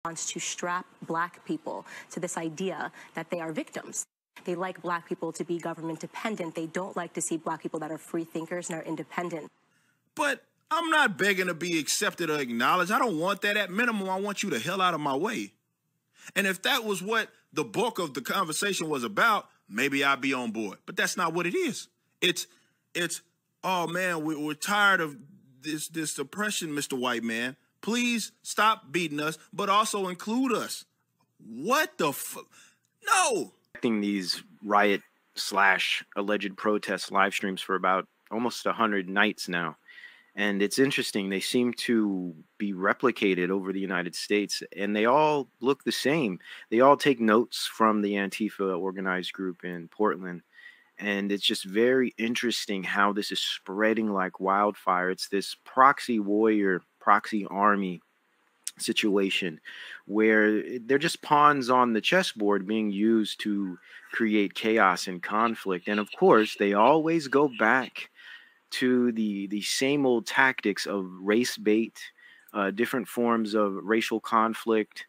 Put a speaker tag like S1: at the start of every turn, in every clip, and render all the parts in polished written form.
S1: wants to strap black people to this idea that they are victims. They like black people to be government dependent. They don't like to see black people that are free thinkers and are independent.
S2: But I'm not begging to be accepted or acknowledged. I don't want that. At minimum, I want you the hell out of my way. And if that was what the bulk of the conversation was about, maybe I'd be on board. But that's not what it is. It's oh, man, we're tired of this oppression, Mr. White Man. Please stop beating us, but also include us. What the fuck? No.
S3: These riot/alleged protest live streams for about almost 100 nights now. And it's interesting. They seem to be replicated over the United States, and they all look the same. They all take notes from the Antifa organized group in Portland. And it's just very interesting how this is spreading like wildfire. It's this proxy warrior, proxy army situation where they're just pawns on the chessboard being used to create chaos and conflict. And of course, they always go back to the same old tactics of race bait, different forms of racial conflict,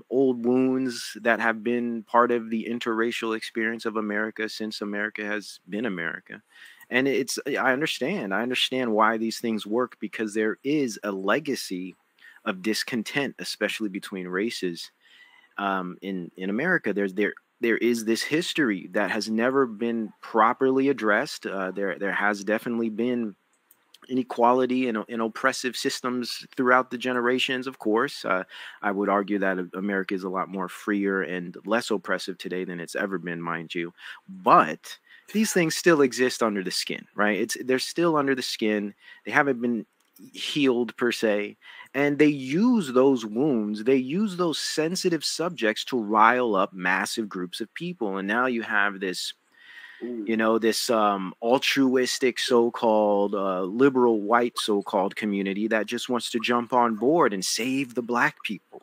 S3: old wounds that have been part of the interracial experience of America since America has been America. And I understand why these things work, because there is a legacy of discontent, especially between races. In America, there is this history that has never been properly addressed. There has definitely been inequality and oppressive systems throughout the generations, of course. I would argue that America is a lot more freer and less oppressive today than it's ever been, mind you. But these things still exist under the skin, right? They're still under the skin. They haven't been healed per se. And they use those wounds, they use those sensitive subjects to rile up massive groups of people. And now you have this, this altruistic so-called liberal white so-called community that just wants to jump on board and save the black people.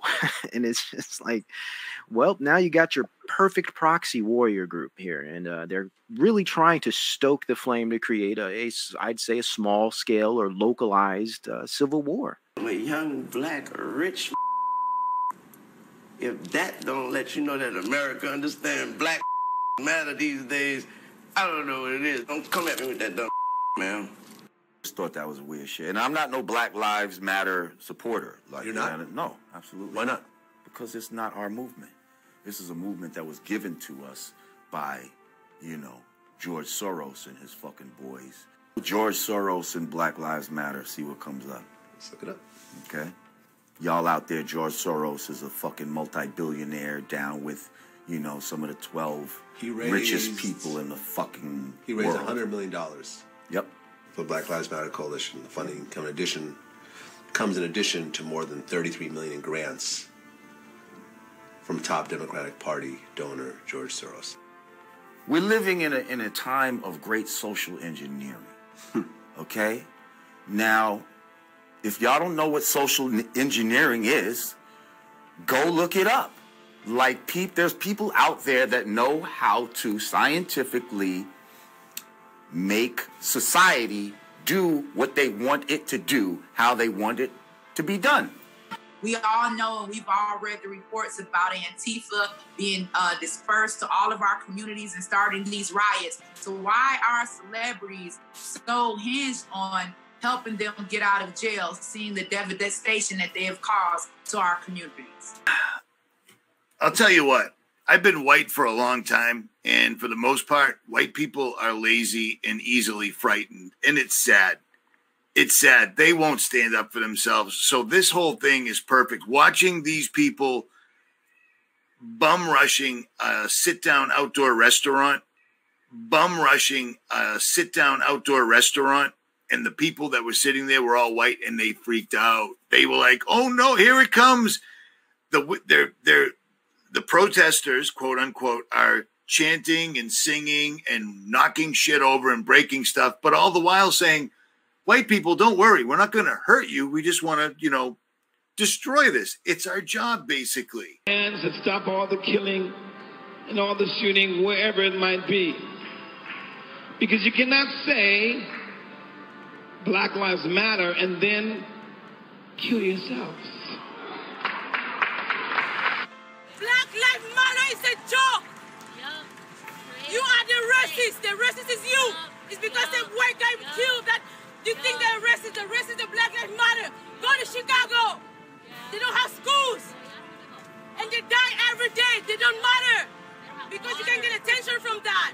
S3: And it's just like, well, now you got your perfect proxy warrior group here. And they're really trying to stoke the flame to create I'd say a small scale or localized civil war.
S4: I'm a young, black, rich. If that don't let you know that America understands black matter these days, I don't know what it is. Don't come at me with that dumb man.
S5: Just thought that was weird shit. And I'm not no Black Lives Matter supporter. Like,
S4: you're not?
S5: No, absolutely.
S4: Why not?
S5: Because it's not our movement. This is a movement that was given to us by, George Soros and his fucking boys. George Soros and Black Lives Matter. See what comes up.
S4: Let's look it up.
S5: Okay? Y'all out there, George Soros is a fucking multi-billionaire down with, some of the 12 richest people in the fucking
S6: He raised
S5: world.
S6: $100 million.
S5: Yep.
S6: For the Black Lives Matter Coalition. The funding comes in addition to more than $33 million in grants from top Democratic Party donor George Soros.
S5: We're living in a time of great social engineering. Okay? Now, if y'all don't know what social engineering is, go look it up. Like, there's people out there that know how to scientifically make society do what they want it to do, how they want it to be done.
S7: We all know, and we've all read the reports about Antifa being dispersed to all of our communities and starting these riots. So why are celebrities so hinged on helping them get out of jail, seeing the devastation that they have caused to our communities?
S8: I'll tell you what, I've been white for a long time, and for the most part, white people are lazy and easily frightened, and it's sad. It's sad. They won't stand up for themselves. So this whole thing is perfect. Watching these people bum rushing a sit-down outdoor restaurant, and the people that were sitting there were all white, and they freaked out. They were like, "Oh no, here it comes!" The protesters, quote unquote, are chanting and singing and knocking shit over and breaking stuff, but all the while saying, "White people, don't worry. We're not going to hurt you. We just want to, destroy this. It's our job, basically."
S9: And to stop all the killing and all the shooting, wherever it might be. Because you cannot say Black Lives Matter and then kill yourselves.
S10: a joke. You are the racist. The racist is you. It's because the white guy killed that you think they're racist. The racist, the Black Lives Matter. Go to Chicago. They don't have schools. And they die every day. They don't matter. Because you can get attention from that.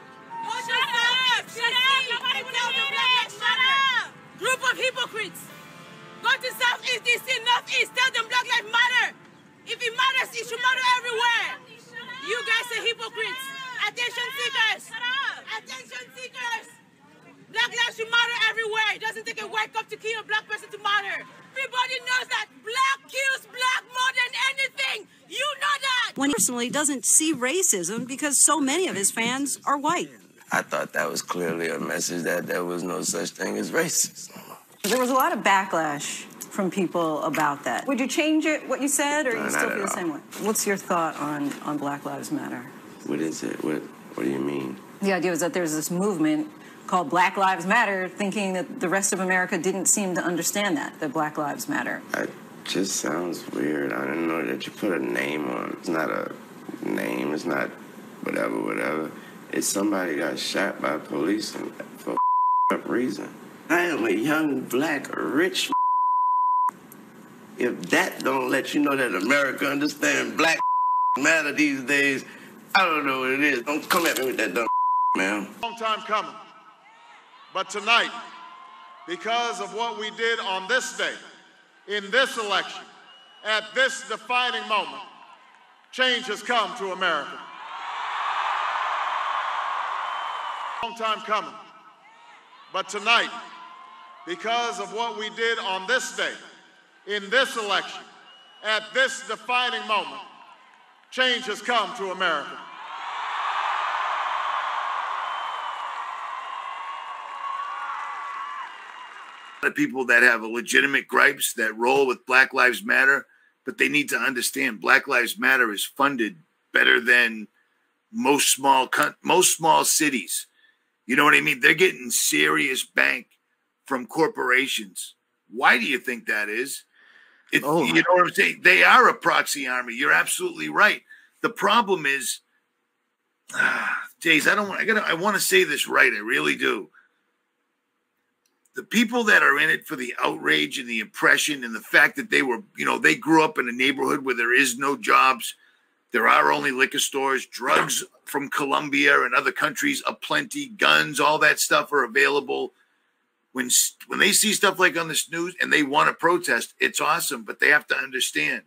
S10: Shut up. Shut up. Nobody will know the Black Lives Matter. Group of hypocrites. Go to Southeast DC, Northeast. Tell them Black Lives Matter. If it matters, it should matter everywhere. You guys are hypocrites. Attention seekers. Attention seekers. Black lives should matter everywhere. It doesn't take a white cop to kill a black person to matter. Everybody knows that black kills black more than anything. You know that.
S11: When he personally doesn't see racism because so many of his fans are white.
S4: I thought that was clearly a message that there was no such thing as racism.
S11: There was a lot of backlash from people about that. Would you change it, what you said, or
S4: No,
S11: you still
S4: not
S11: feel
S4: at
S11: the same way? What's your thought on Black Lives Matter?
S4: What is it? What do you mean?
S11: The idea was that there's this movement called Black Lives Matter, thinking that the rest of America didn't seem to understand that Black Lives Matter.
S4: It just sounds weird. I didn't know that you put a name on it. It's not a name. It's not whatever. It's somebody got shot by police and for up reason. I am a young, black, rich. If that don't let you know that America understands Black matter these days, I don't know what it is. Don't come at me with that dumb man.
S12: Long time coming. But tonight, because of what we did on this day, in this election, at this defining moment, change has come to America. Long time coming. But tonight, because of what we did on this day, in this election, at this defining moment, change has come to America.
S8: The people that have a legitimate gripes that roll with Black Lives Matter, but they need to understand Black Lives Matter is funded better than most small cities. You know what I mean? They're getting serious bank from corporations. Why do you think that is? You know what I'm saying? They are a proxy army. You're absolutely right. The problem is, Jace, I want to say this right. I really do. The people that are in it for the outrage and the oppression and the fact that they were, they grew up in a neighborhood where there is no jobs. There are only liquor stores, drugs from Colombia and other countries aplenty, guns, all that stuff are available. When they see stuff like on the news and they want to protest, it's awesome, but they have to understand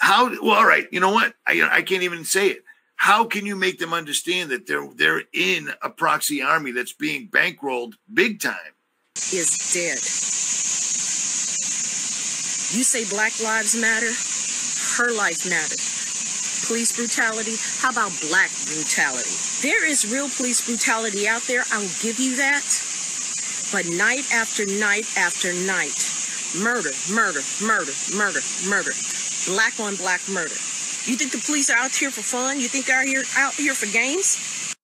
S8: well, all right, you know what? I can't even say it. How can you make them understand that they're in a proxy army that's being bankrolled big time?
S13: Is dead. You say Black Lives Matter, her life matters. Police brutality, how about black brutality? There is real police brutality out there, I'll give you that. But night after night after night, murder, murder, murder, murder, murder. Black on black murder. You think the police are out here for fun? You think they're out here for games?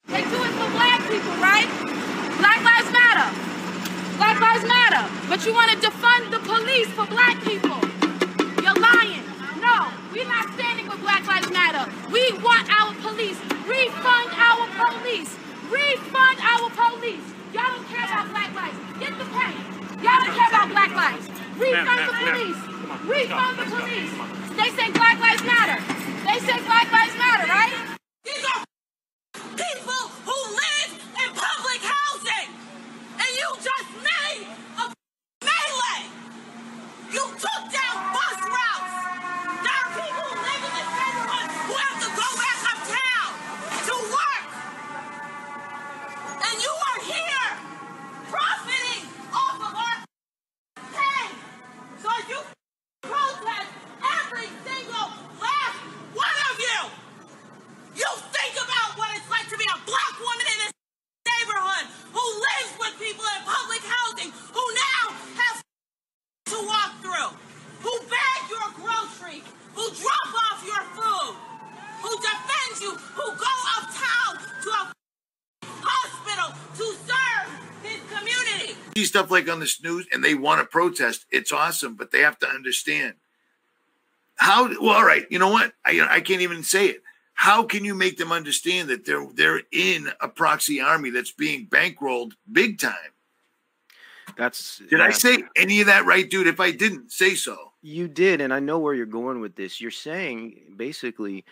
S10: They do it for black people, right? Black Lives Matter. Black Lives Matter. But you want to defund the police for black people. You're lying. No, we're not standing with Black Lives Matter. We want our police. Refund our police. Refund our police. Y'all don't care about black lives. Get the pay. Y'all don't care about black lives. Refund the police. Refund the police. They say Black Lives Matter. They say Black Lives Matter, right? These are people who live in public housing. And you just made a melee. You took down bus routes. There are people who live in this neighborhood who have to go back uptown to work. And you are here profiting off of our pain. So you protest every single last one of you. You think about what it's like to be a black woman in this neighborhood who lives with people in public housing, who now have to walk through, who bag your groceries, who drop off your food, who defend you, who go uptown to a hospital to serve his community.
S8: See stuff like on the news and they want to protest, it's awesome, but they have to understand How? Well, all right. You know what? I can't even say it. How can you make them understand that they're in a proxy army that's being bankrolled big time? Did I say any of that right, dude? If I didn't, say so.
S3: You did, and I know where you're going with this. You're saying basically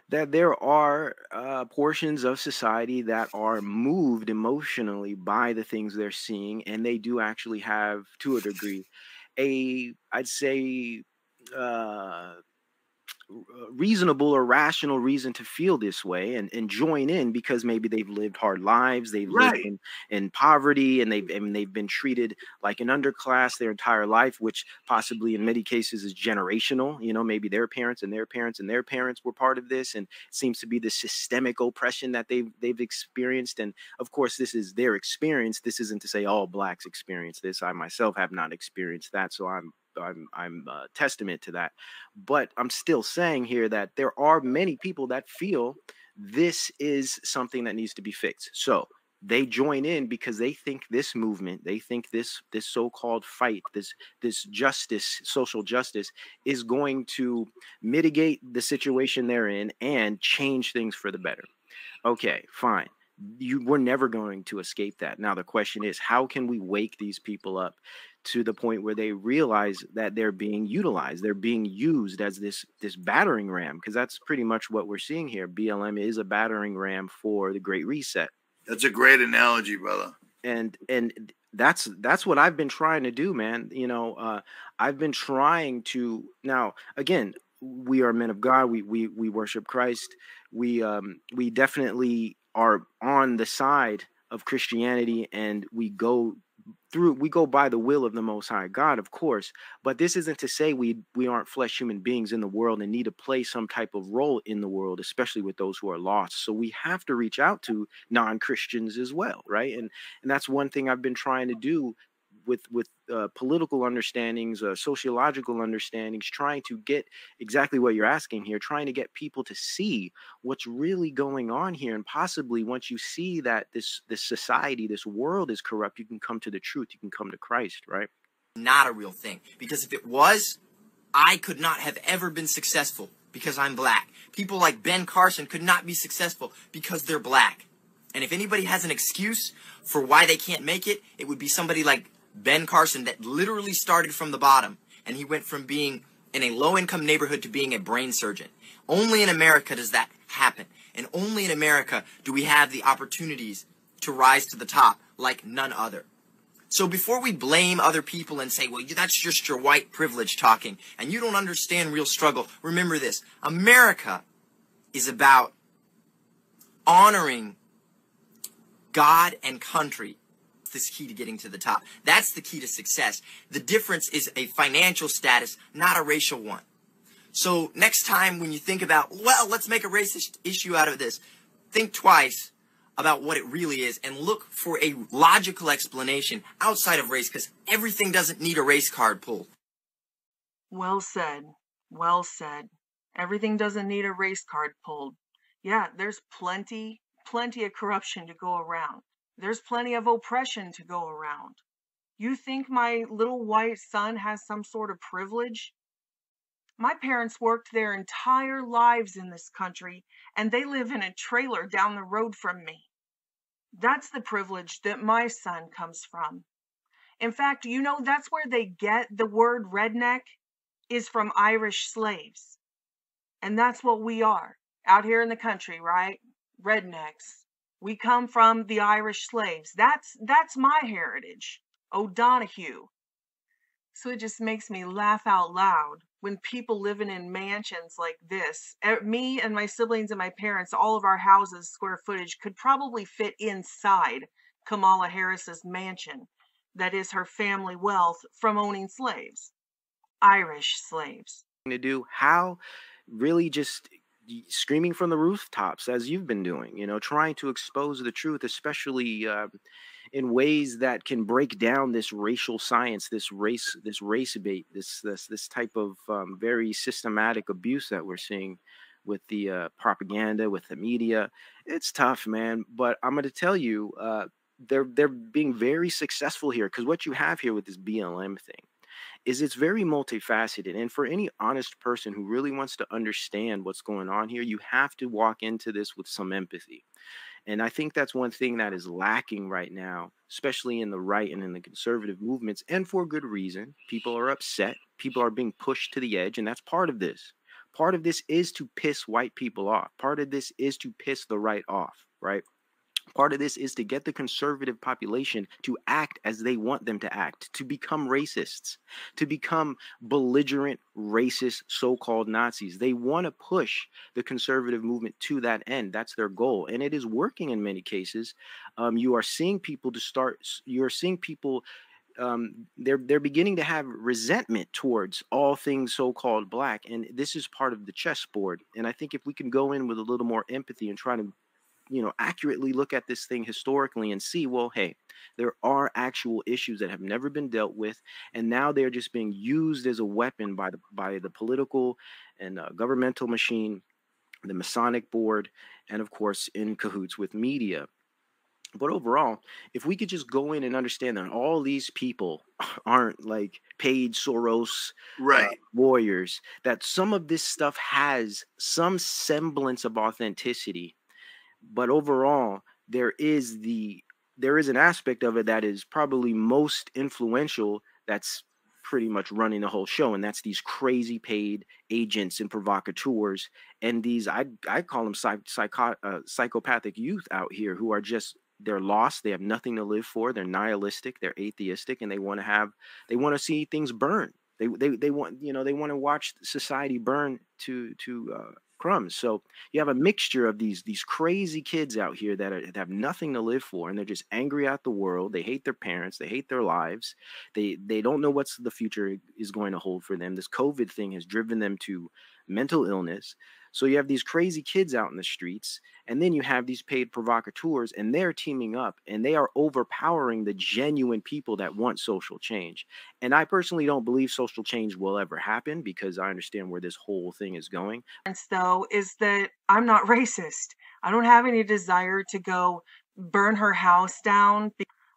S3: that there are portions of society that are moved emotionally by the things they're seeing, and they do actually have, to a degree, I'd say, reasonable or rational reason to feel this way and join in, because maybe they've lived hard lives, they've lived in poverty, and they've been treated like an underclass their entire life, which possibly in many cases is generational. You know, maybe their parents and their parents and their parents were part of this, and it seems to be the systemic oppression that they've experienced. And of course, this is their experience. This isn't to say all blacks experience this. I myself have not experienced that, so I'm testament to that. But I'm still saying here that there are many people that feel this is something that needs to be fixed. So they join in because they think this movement, they think this so-called fight, this justice, social justice, is going to mitigate the situation they're in and change things for the better. Okay, fine. We're never going to escape that. Now the question is, how can we wake these people up to the point where they realize that they're being utilized, they're being used as this battering ram? Because that's pretty much what we're seeing here. BLM is a battering ram for the Great Reset.
S8: That's a great analogy, brother.
S3: And that's what I've been trying to do, man. You know, I've been trying to. Now, again, we are men of God. We worship Christ. We definitely are on the side of Christianity, and we go by the will of the Most High God, of course. But this isn't to say we aren't flesh human beings in the world and need to play some type of role in the world, especially with those who are lost. So we have to reach out to non-Christians as well, right? And that's one thing I've been trying to do with political understandings, sociological understandings, trying to get exactly what you're asking here, trying to get people to see what's really going on here. And possibly once you see that this society, this world is corrupt, you can come to the truth, you can come to Christ, right?
S14: Not a real thing. Because if it was, I could not have ever been successful because I'm black. People like Ben Carson could not be successful because they're black. And if anybody has an excuse for why they can't make it, it would be somebody like Ben Carson that literally started from the bottom, and he went from being in a low-income neighborhood to being a brain surgeon. Only in America does that happen, and only in America do we have the opportunities to rise to the top like none other. So before we blame other people and say, well, that's just your white privilege talking, and you don't understand real struggle, remember this. America is about honoring God and country. This key to getting to the top. That's the key to success. The difference is a financial status, not a racial one. So next time when you think about, well, let's make a racist issue out of this, think twice about what it really is and look for a logical explanation outside of race, because everything doesn't need a race card pulled.
S15: Well said. Well said. Everything doesn't need a race card pulled. Yeah, there's plenty of corruption to go around. There's plenty of oppression to go around. You think my little white son has some sort of privilege? My parents worked their entire lives in this country, and they live in a trailer down the road from me. That's the privilege that my son comes from. In fact, you know, that's where they get the word redneck, is from Irish slaves. And that's what we are out here in the country, right? Rednecks. We come from the Irish slaves. That's my heritage. O'Donoghue. So it just makes me laugh out loud when people living in mansions like this. Me and my siblings and my parents, all of our houses, square footage, could probably fit inside Kamala Harris's mansion. That is her family wealth from owning slaves. Irish slaves.
S3: To do how really just screaming from the rooftops, as you've been doing, you know, trying to expose the truth, especially in ways that can break down this racial science, this race bait, this type of very systematic abuse that we're seeing with the propaganda, with the media. It's tough, man. But I'm going to tell you, they're being very successful here, because what you have here with this BLM thing is it's very multifaceted. And for any honest person who really wants to understand what's going on here, you have to walk into this with some empathy. And I think that's one thing that is lacking right now, especially in the right and in the conservative movements, and for good reason. People are upset. People are being pushed to the edge, and that's part of this. Part of this is to piss white people off. Part of this is to piss the right off, right? Part of this is to get the conservative population to act as they want them to act, to become racists, to become belligerent, racist, so-called Nazis. They want to push the conservative movement to that end. That's their goal. And it is working in many cases. You are seeing people they're beginning to have resentment towards all things so-called black. And this is part of the chessboard. And I think if we can go in with a little more empathy and try to accurately look at this thing historically and see, well, hey, there are actual issues that have never been dealt with, and now they're just being used as a weapon by the political and governmental machine, the Masonic board, and of course in cahoots with media. But overall, if we could just go in and understand that all these people aren't like paid Soros warriors, that some of this stuff has some semblance of authenticity. But overall, there is an aspect of it that is probably most influential that's pretty much running the whole show, and that's these crazy paid agents and provocateurs and these I call them psychopathic youth out here who are just, they're lost, they have nothing to live for, they're nihilistic, they're atheistic, and they want to see things burn. They want to watch society burn to crumbs. So you have a mixture of these crazy kids out here that have nothing to live for, and they're just angry at the world. They hate their parents. They hate their lives. They don't know what the future is going to hold for them. This COVID thing has driven them to mental illness. So you have these crazy kids out in the streets, and then you have these paid provocateurs, and they're teaming up, and they are overpowering the genuine people that want social change. And I personally don't believe social change will ever happen, because I understand where this whole thing is going.
S15: Though, is that I'm not racist. I don't have any desire to go burn her house down.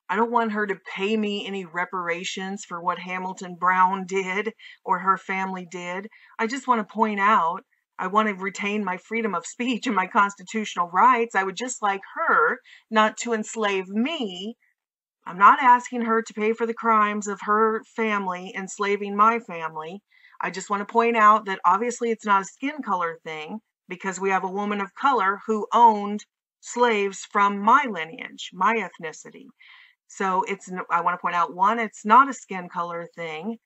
S15: I don't want her to pay me any reparations for what Hamilton Brown did or her family did. I just want to point out, I want to retain my freedom of speech and my constitutional rights. I would just like her not to enslave me. I'm not asking her to pay for the crimes of her family enslaving my family. I just want to point out that obviously it's not a skin color thing, because we have a woman of color who owned slaves from my lineage, my ethnicity. So I want to point out, one, it's not a skin color thing.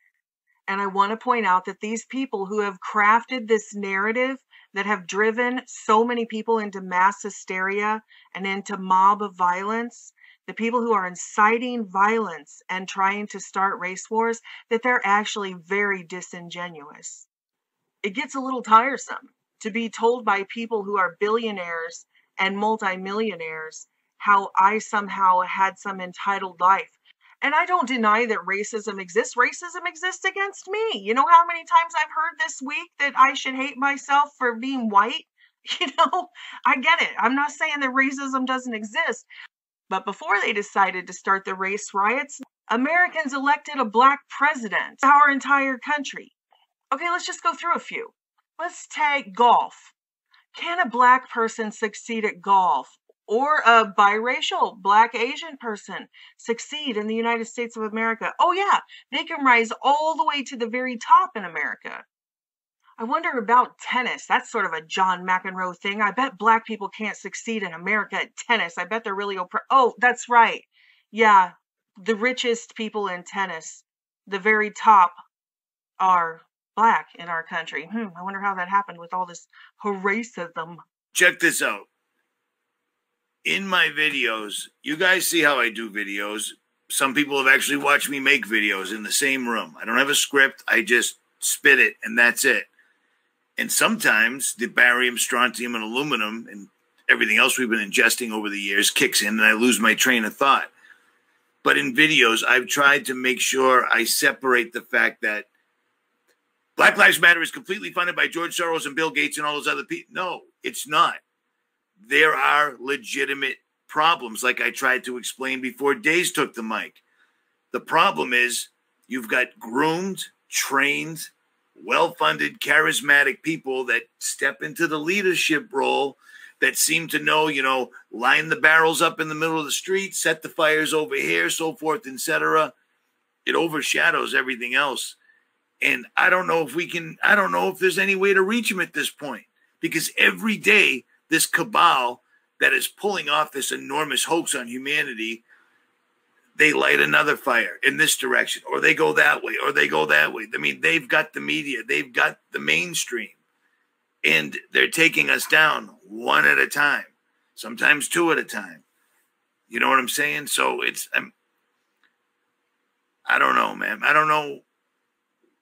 S15: And I want to point out that these people who have crafted this narrative that have driven so many people into mass hysteria and into mob of violence, the people who are inciting violence and trying to start race wars, that they're actually very disingenuous. It gets a little tiresome to be told by people who are billionaires and multimillionaires how I somehow had some entitled life. And I don't deny that racism exists. Racism exists against me. You know how many times I've heard this week that I should hate myself for being white? I get it. I'm not saying that racism doesn't exist. But before they decided to start the race riots, Americans elected a black president, our entire country. Okay, let's just go through a few. Let's take golf. Can a black person succeed at golf? Or a biracial black Asian person succeed in the United States of America? Oh yeah, they can rise all the way to the very top in America. I wonder about tennis. That's sort of a John McEnroe thing. I bet black people can't succeed in America at tennis. I bet they're really oh, that's right. Yeah, the richest people in tennis, the very top, are black in our country. I wonder how that happened with all this racism.
S8: Check this out. In my videos, you guys see how I do videos. Some people have actually watched me make videos in the same room. I don't have a script. I just spit it, and that's it. And sometimes the barium, strontium, and aluminum and everything else we've been ingesting over the years kicks in, and I lose my train of thought. But in videos, I've tried to make sure I separate the fact that Black Lives Matter is completely funded by George Soros and Bill Gates and all those other people. No, it's not. There are legitimate problems, like I tried to explain before Days took the mic. The problem is You've got groomed, trained, well-funded, charismatic people that step into the leadership role that seem to know, you know, line the barrels up in the middle of the street, set the fires over here, so forth, etc. It overshadows everything else. And I don't know if there's any way to reach them at this point, because every day this cabal that is pulling off this enormous hoax on humanity, they light another fire in this direction, or they go that way, or they go that way. I mean, they've got the media, they've got the mainstream, and they're taking us down one at a time, sometimes two at a time. You know what I'm saying? So I don't know, man. I don't know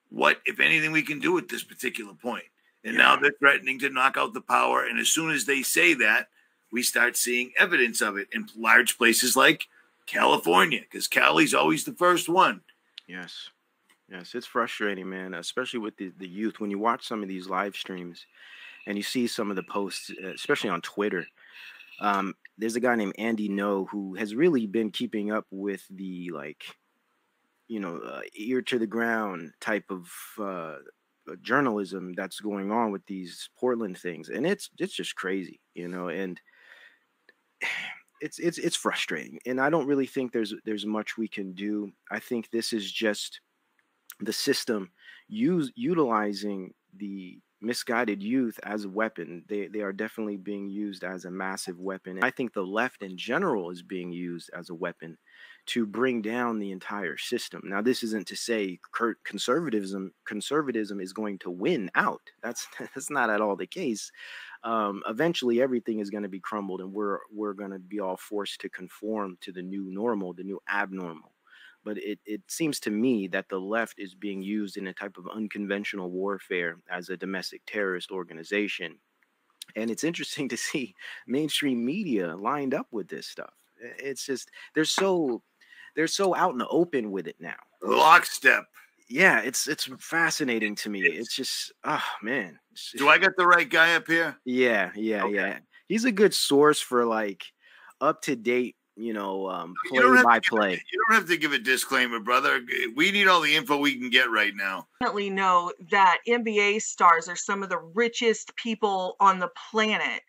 S8: what, if anything, we can do at this particular point. And now they're threatening to knock out the power. And as soon as they say that, we start seeing evidence of it in large places like California, because Cali's always the first one.
S3: Yes. Yes, it's frustrating, man, especially with the youth. When you watch some of these live streams and you see some of the posts, especially on Twitter, there's a guy named Andy No who has really been keeping up with the, like, you know, ear to the ground type of journalism that's going on with these Portland things. And it's just crazy, you know, and it's frustrating. And I don't really think there's much we can do. I think this is just the system utilizing the misguided youth as a weapon. They are definitely being used as a massive weapon. I think the left in general is being used as a weapon to bring down the entire system. Now, this isn't to say conservatism is going to win out. That's not at all the case. Eventually, everything is going to be crumbled, and we're going to be all forced to conform to the new normal, the new abnormal. But it seems to me that the left is being used in a type of unconventional warfare as a domestic terrorist organization. And it's interesting to see mainstream media lined up with this stuff. It's just they're so out in the open with it now.
S8: Lockstep.
S3: Yeah, it's fascinating to me. It's just, oh man.
S8: Do I got the right guy up here?
S3: Yeah. He's a good source for like up to date, you know, play by play.
S8: You don't have to give a disclaimer, brother. We need all the info we can get right now.
S15: Definitely know that NBA stars are some of the richest people on the planet.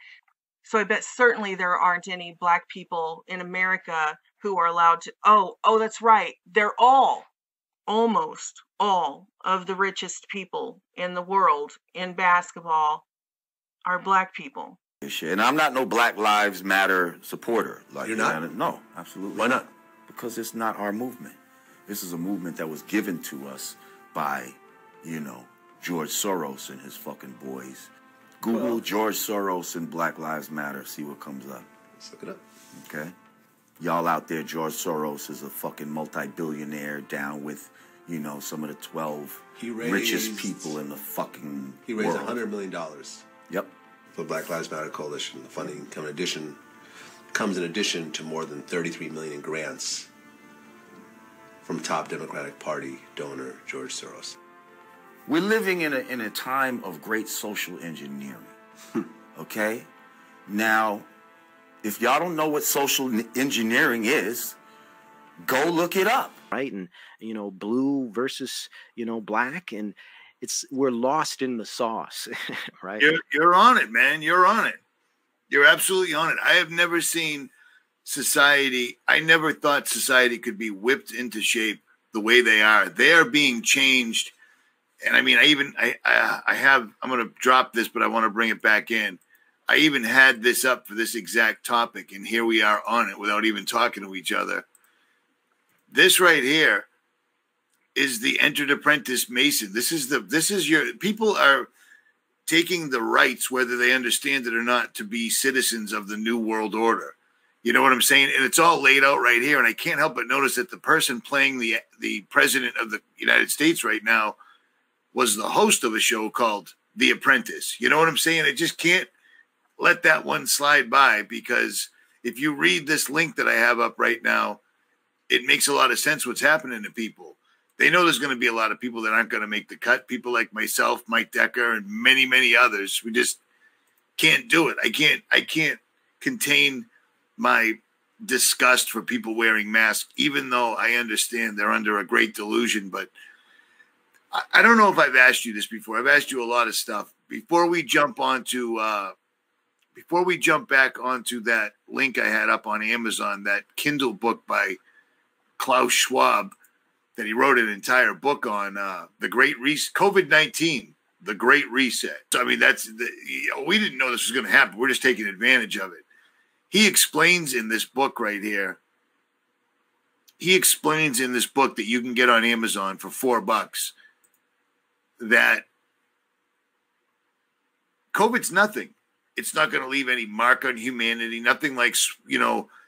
S15: So I bet certainly there aren't any black people in America who are allowed to. Oh, that's right. They're almost all of the richest people in the world in basketball are black people.
S5: And I'm not no Black Lives Matter supporter. Like,
S6: you're not?
S5: No, absolutely.
S6: Why not?
S5: Because it's not our movement. This is a movement that was given to us by, you know, George Soros and his fucking boys. Google George Soros and Black Lives Matter. See what comes up.
S6: Let's look it up.
S5: Okay? Y'all out there, George Soros is a fucking multi-billionaire down with, you know, some of the 12 richest people in the fucking
S6: He raised
S5: world.
S6: $100 million.
S5: Yep.
S6: For the Black Lives Matter Coalition. The funding comes in addition to more than $33 million in grants from top Democratic Party donor George Soros.
S5: We're living in a time of great social engineering. Okay? Now, if y'all don't know what social engineering is, go look it up.
S3: Right? And, you know, blue versus, you know, black, and we're lost in the sauce, right?
S8: You're on it, man. You're on it. You're absolutely on it. I have never seen society. I never thought society could be whipped into shape the way they are. They are being changed. And I mean, I'm going to drop this, but I want to bring it back in. I even had this up for this exact topic, and here we are on it without even talking to each other. This right here is the entered apprentice Mason. This is your people are taking the rights, whether they understand it or not, to be citizens of the New World Order. You know what I'm saying? And it's all laid out right here. And I can't help but notice that the person playing the president of the United States right now was the host of a show called The Apprentice. You know what I'm saying? I just can't let that one slide by, because if you read this link that I have up right now, it makes a lot of sense what's happening to people. They know there's going to be a lot of people that aren't going to make the cut. People like myself, Mike Decker, and many, many others. We just can't do it. I can't contain my disgust for people wearing masks, even though I understand they're under a great delusion. But I don't know if I've asked you this before. I've asked you a lot of stuff. Before we jump back onto that link I had up on Amazon, that Kindle book by Klaus Schwab, that he wrote an entire book on the Great Reset, COVID-19, the Great Reset. So, I mean, we didn't know this was going to happen. We're just taking advantage of it. He explains in this book right here, that you can get on Amazon for $4, that COVID's nothing. It's not going to leave any mark on humanity, nothing like,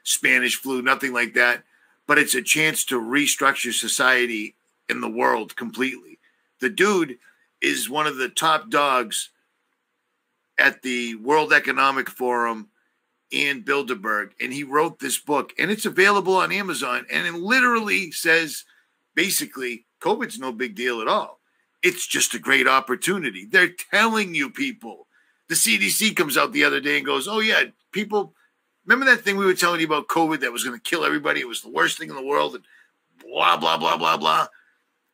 S8: Spanish flu, nothing like that. But it's a chance to restructure society in the world completely. The dude is one of the top dogs at the World Economic Forum and Bilderberg, and he wrote this book, and it's available on Amazon, and it literally says, basically, COVID's no big deal at all. It's just a great opportunity. They're telling you people. The CDC comes out the other day and goes, oh, yeah, people, remember that thing we were telling you about COVID that was going to kill everybody? It was the worst thing in the world, and blah, blah, blah, blah, blah.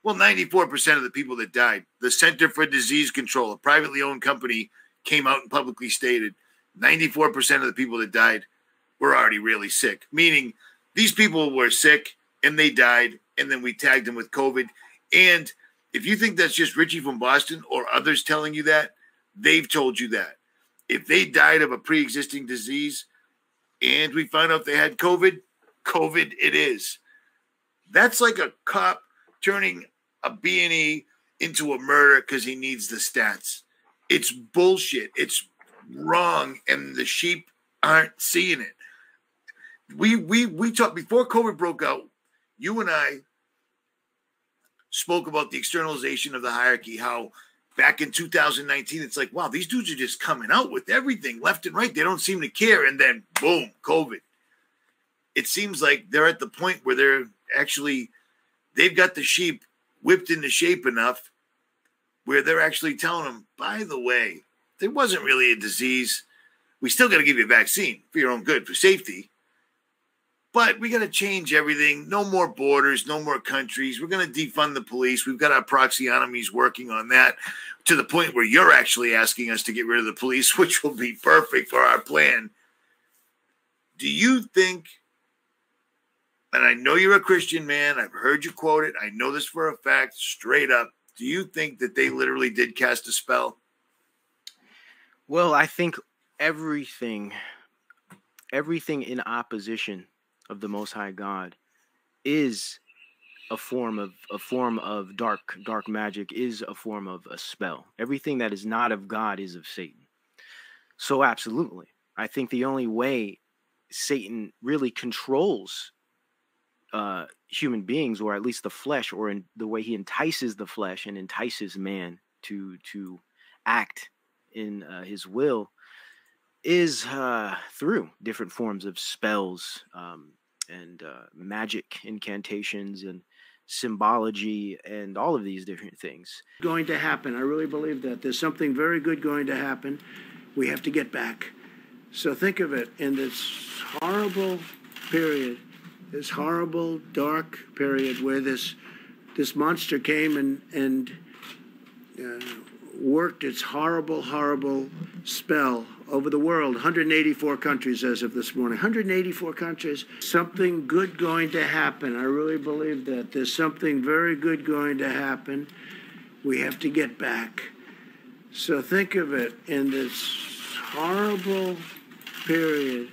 S8: Well, 94% of the people that died, the Center for Disease Control, a privately owned company, came out and publicly stated 94% of the people that died were already really sick, meaning these people were sick and they died, and then we tagged them with COVID. And if you think that's just Richie from Boston or others telling you that, they've told you that. If they died of a pre-existing disease and we found out they had COVID, COVID it is. That's like a cop turning a B&E into a murder because he needs the stats. It's bullshit. It's wrong, and the sheep aren't seeing it. We talked before COVID broke out. You and I spoke about the externalization of the hierarchy, how back in 2019, it's like, wow, these dudes are just coming out with everything left and right. They don't seem to care. And then, boom, COVID. It seems like they're at the point where they've got the sheep whipped into shape enough where they're actually telling them, by the way, there wasn't really a disease. We still got to give you a vaccine for your own good, for safety. But we got to change everything. No more borders, no more countries. We're going to defund the police. We've got our proxy enemies working on that to the point where you're actually asking us to get rid of the police, which will be perfect for our plan. Do you think, and I know you're a Christian man, I've heard you quote it, I know this for a fact, straight up, do you think that they literally did cast a spell?
S3: Well, I think everything in opposition of the Most High God is a form of dark magic, is a form of a spell. Everything that is not of God is of Satan. So absolutely, I think the only way Satan really controls human beings, or at least the flesh, or in the way he entices the flesh and entices man to act in his will, is through different forms of spells and magic incantations and symbology and all of these different things.
S16: Going to happen. I really believe that there's something very good going to happen. We have to get back. So think of it in this horrible period, this horrible dark period where this monster came and worked its horrible spell over the world. 184 countries as of this morning. 184 countries. Something good going to happen. I really believe that. There's something very good going to happen. We have to get back. So think of it in this horrible period,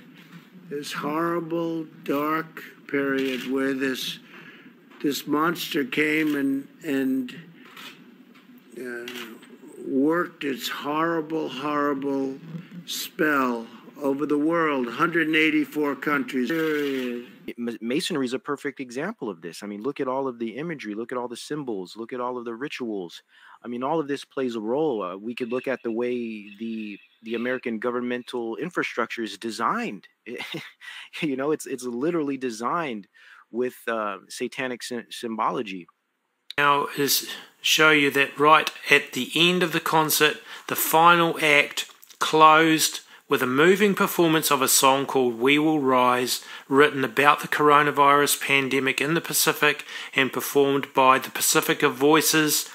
S16: this horrible dark period where this monster came and worked its horrible spell over the world. 184 countries. Period.
S3: Masonry is a perfect example of this. I mean, look at all of the imagery, look at all the symbols, look at all of the rituals. I mean, all of this plays a role. We could look at the way the American governmental infrastructure is designed. You know, it's literally designed with satanic symbology.
S17: Now is show you that right at the end of the concert, the final act closed with a moving performance of a song called We Will Rise, written about the coronavirus pandemic in the Pacific and performed by the Pacifica Voices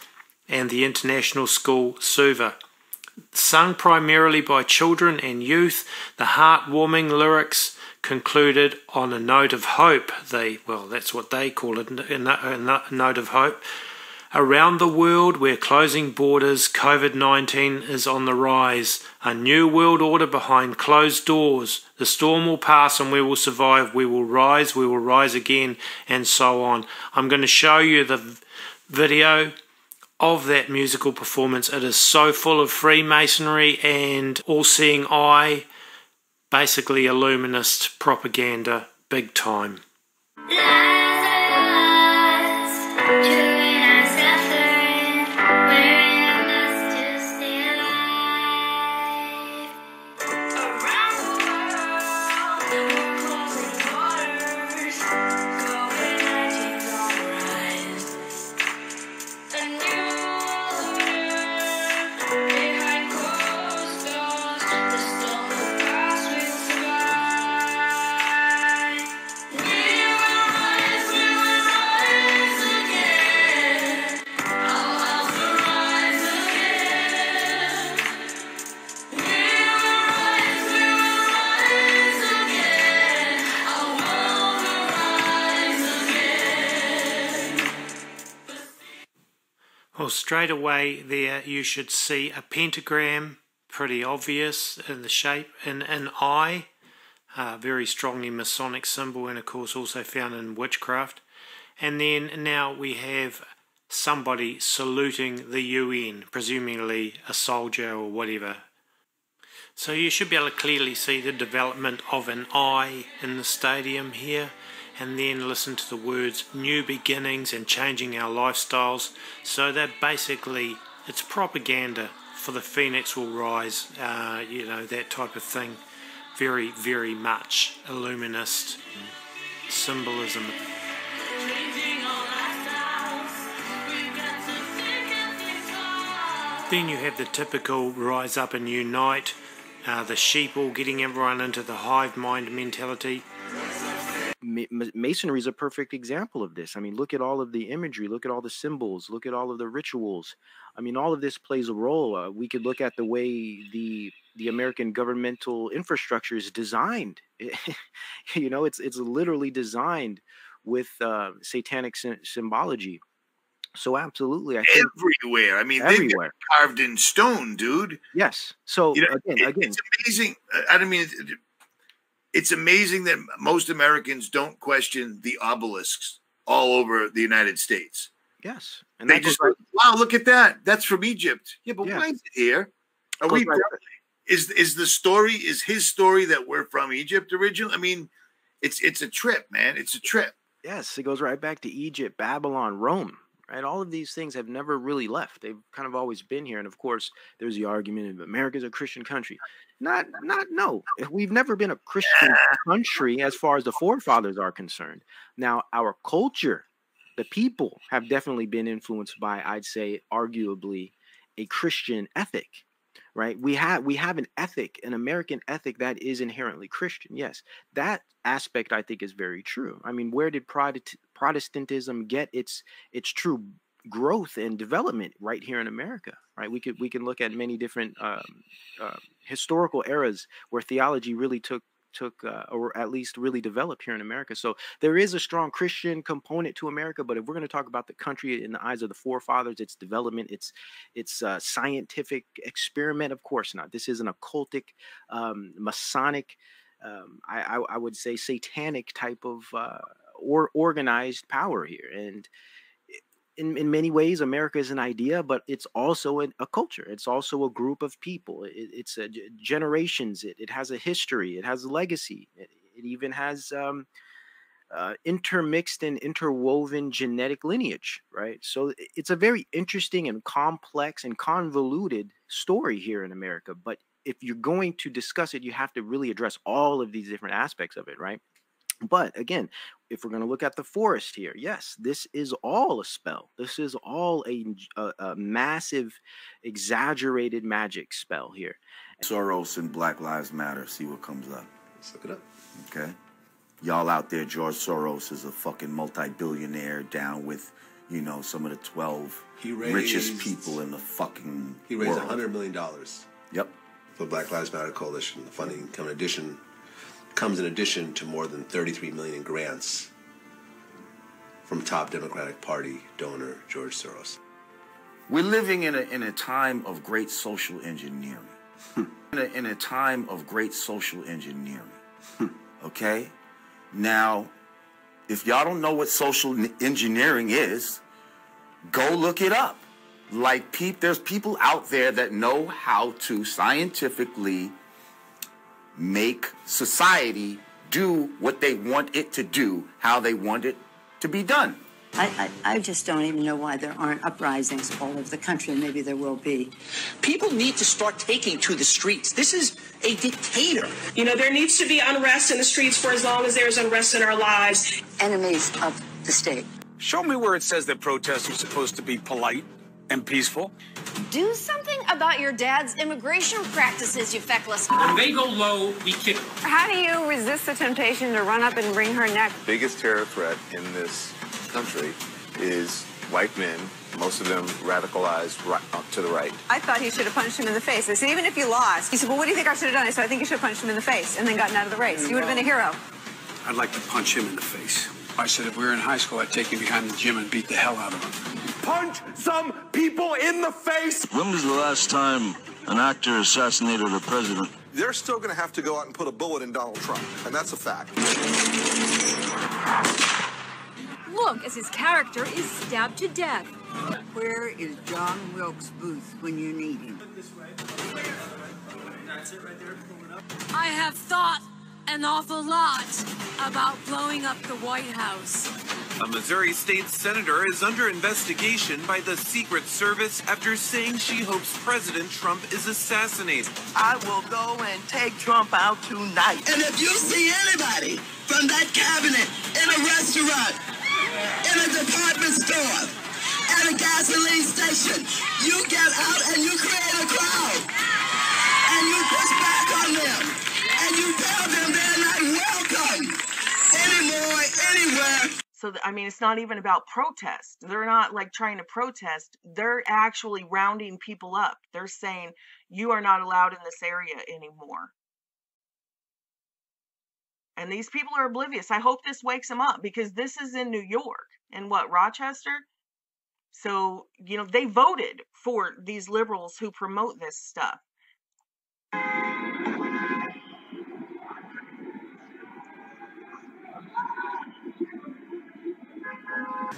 S17: and the international school Suva. Sung primarily by children and youth, the heartwarming lyrics concluded on a note of hope. That's what they call it, a note of hope. Around the world, we're closing borders. COVID-19 is on the rise. A new world order behind closed doors. The storm will pass and we will survive. We will rise again, and so on. I'm going to show you the video of that musical performance. It is so full of Freemasonry and all-seeing eye, basically Illuminist propaganda, big time. Well, straight away there you should see a pentagram, pretty obvious in the shape, and an eye, very strongly Masonic symbol, and of course also found in witchcraft. And then now we have somebody saluting the UN, presumably a soldier or whatever. So you should be able to clearly see the development of an eye in the stadium here, and then listen to the words new beginnings and changing our lifestyles. So that basically, it's propaganda for the Phoenix will rise, that type of thing. Very, very much Illuminist symbolism. Then you have the typical rise up and unite, the sheeple, getting everyone into the hive mind mentality.
S3: Masonry is a perfect example of this. I mean, look at all of the imagery, look at all the symbols, look at all of the rituals. I mean, all of this plays a role. We could look at the way the American governmental infrastructure is designed. It's literally designed with satanic symbology. So absolutely, I think
S8: everywhere. I mean,
S3: everywhere.
S8: They've carved in stone, dude.
S3: Yes. So again,
S8: it's amazing. I don't mean. It's amazing that most Americans don't question the obelisks all over the United States.
S3: Yes. And
S8: they just go, wow, look at that. That's from Egypt. Yeah, but why is it here? Are we is the story, is his story that we're from Egypt originally? I mean, it's a trip, man. It's a trip.
S3: Yes, it goes right back to Egypt, Babylon, Rome. Right? All of these things have never really left. They've kind of always been here. And of course, there's the argument of America's a Christian country. No. We've never been a Christian country as far as the forefathers are concerned. Now, our culture, the people, have definitely been influenced by, I'd say, arguably, a Christian ethic. Right? We have an ethic, an American ethic that is inherently Christian. Yes, that aspect I think is very true. I mean, where did Protestantism get its true growth and development? Right here in America. Right? We can look at many different historical eras where theology really took or at least really developed here in America. So there is a strong Christian component to America, but if we're going to talk about the country in the eyes of the forefathers, its development, its scientific experiment, of course not. This is an occultic, Masonic, I would say satanic type of organized power here. And in many ways, America is an idea, but it's also a culture. It's also a group of people. It's generations. It has a history. It has a legacy. It even has intermixed and interwoven genetic lineage, right? So it's a very interesting and complex and convoluted story here in America. But if you're going to discuss it, you have to really address all of these different aspects of it, right? But again, if we're going to look at the forest here, yes, this is all a spell. This is all a massive, exaggerated magic spell here.
S5: Soros and Black Lives Matter. See what comes up.
S6: Let's look it up.
S5: Okay. Y'all out there, George Soros is a fucking multi-billionaire down with, you know, some of the 12 richest people in the fucking
S6: He raised
S5: world.
S6: $100 million.
S5: Yep.
S6: For the Black Lives Matter Coalition. The funding comes in addition to more than 33 million in grants from top Democratic Party donor George Soros.
S5: We're living in a time of great social engineering. in a time of great social engineering. Okay? Now, if y'all don't know what social engineering is, go look it up. Like, there's people out there that know how to scientifically make society do what they want it to do, how they want it to be done.
S18: I just don't even know why there aren't uprisings all over the country. Maybe there will be.
S19: People need to start taking to the streets. This is a dictator.
S20: You know, there needs to be unrest in the streets for as long as there's unrest in our lives.
S18: Enemies of the state.
S21: Show me where it says that protests are supposed to be polite and peaceful.
S22: Do something about your dad's immigration practices, you feckless.
S21: When they go low, we kick them.
S23: How do you resist the temptation to run up and wring her neck?
S24: Biggest terror threat in this country is white men, most of them radicalized to the right.
S23: I thought he should have punched him in the face. I said, even if you lost. He said, well, what do you think I should have done? I said, I think you should have punched him in the face and then gotten out of the race. You would have been a hero.
S21: I'd like to punch him in the face. I said if we were in high school, I'd take him behind the gym and beat the hell out of him.
S25: Punch some people in the face!
S26: When was the last time an actor assassinated a president?
S27: They're still going to have to go out and put a bullet in Donald Trump, and that's a fact.
S22: Look, as his character is stabbed to death.
S18: Where is John Wilkes Booth when you need him?
S22: That's it right there. I have thought an awful lot about blowing up the White House.
S28: A Missouri state senator is under investigation by the Secret Service after saying she hopes President Trump is assassinated.
S19: I will go and take Trump out tonight.
S29: And if you see anybody from that cabinet in a restaurant, in a department store, at a gasoline station, you get out and you create a crowd. And you push back on them. And you tell them they're not welcome anymore, anywhere.
S15: So, I mean, it's not even about protest. They're not like trying to protest. They're actually rounding people up. They're saying, you are not allowed in this area anymore. And these people are oblivious. I hope this wakes them up because this is in New York. And what, Rochester? So, you know, they voted for these liberals who promote this stuff.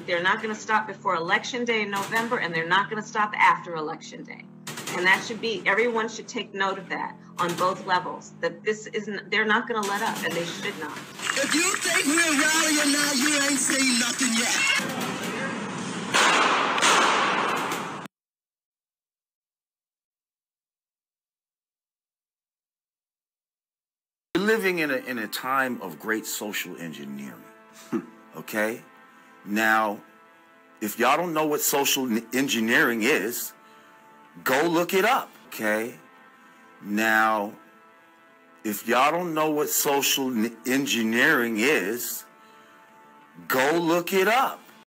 S30: They're not going to stop before Election Day in November, and they're not going to stop after Election Day. And that should be, everyone should take note of that on both levels, that this isn't, they're not going to let up, and they should not.
S29: If you think we're rallying now, you ain't seen nothing yet.
S5: We're living in a time of great social engineering. Okay? Now, if y'all don't know what social engineering is, go look it up, okay? Now, if y'all don't know what social engineering is, go look it up.